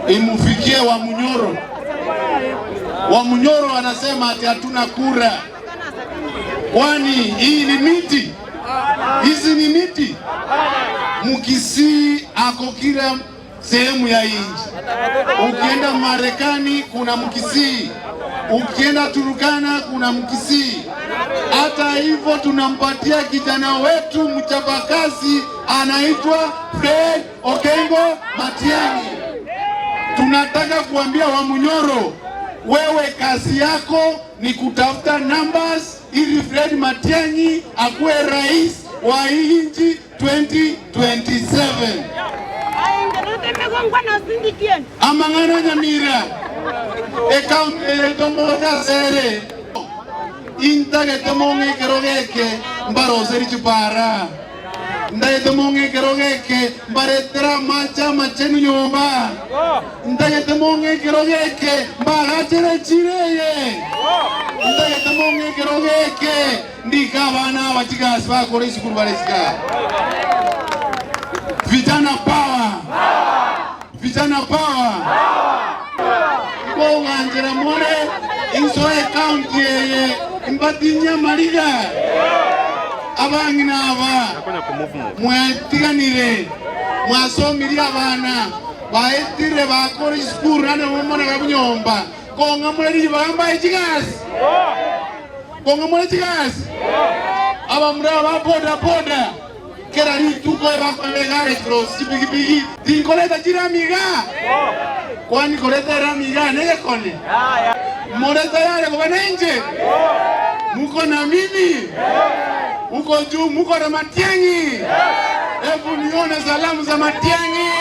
imufikie wa Munyoro. Wa Munyoro anasema ati hatuna kura. Kwani hii ni miti? Hizi ni miti? Mkisii ako kila sehemu ya nchi. Ukienda Marekani kuna Mkisii, ukienda Turkana kuna Mkisii. Hata hivyo tunampatia kijana wetu mchapakazi anaitwa Fred Okengo Matiangi. Tunataka kuambia wa Munyoro, wewe kazi yako ni kutafuta numbers ili Fred Matiangi akuwe rais wa nchi 2027. Amangana Nyamira ekauntomoja sere intage temonge kerogeke mbaroseri chipara ndaye temonge kerogeke mbaretera macha machenu nyomba ndaye temonge kerogeke mbagachere chireye ndaye temonge kerogeke ndikabana bachigasi bakore isukuru baresika. Vijana power! Vijana power! Kwa wanjera more insoe county ye mbatinya mariga abangina aba mwatiganire mwasomiri abana baetire bakora isukuru nane mumona gabunyomba konga muri bamba ikigasi konga muri ikigasi aba muri aba boda kera ni tuko bakwalegare cross bigi dinkoleta jiramiga kwani koleta ramiga nege kone moreta yale kwa nje muko na mimi uko juu muko na Matiangi. Hebu nione salamu za Matiangi.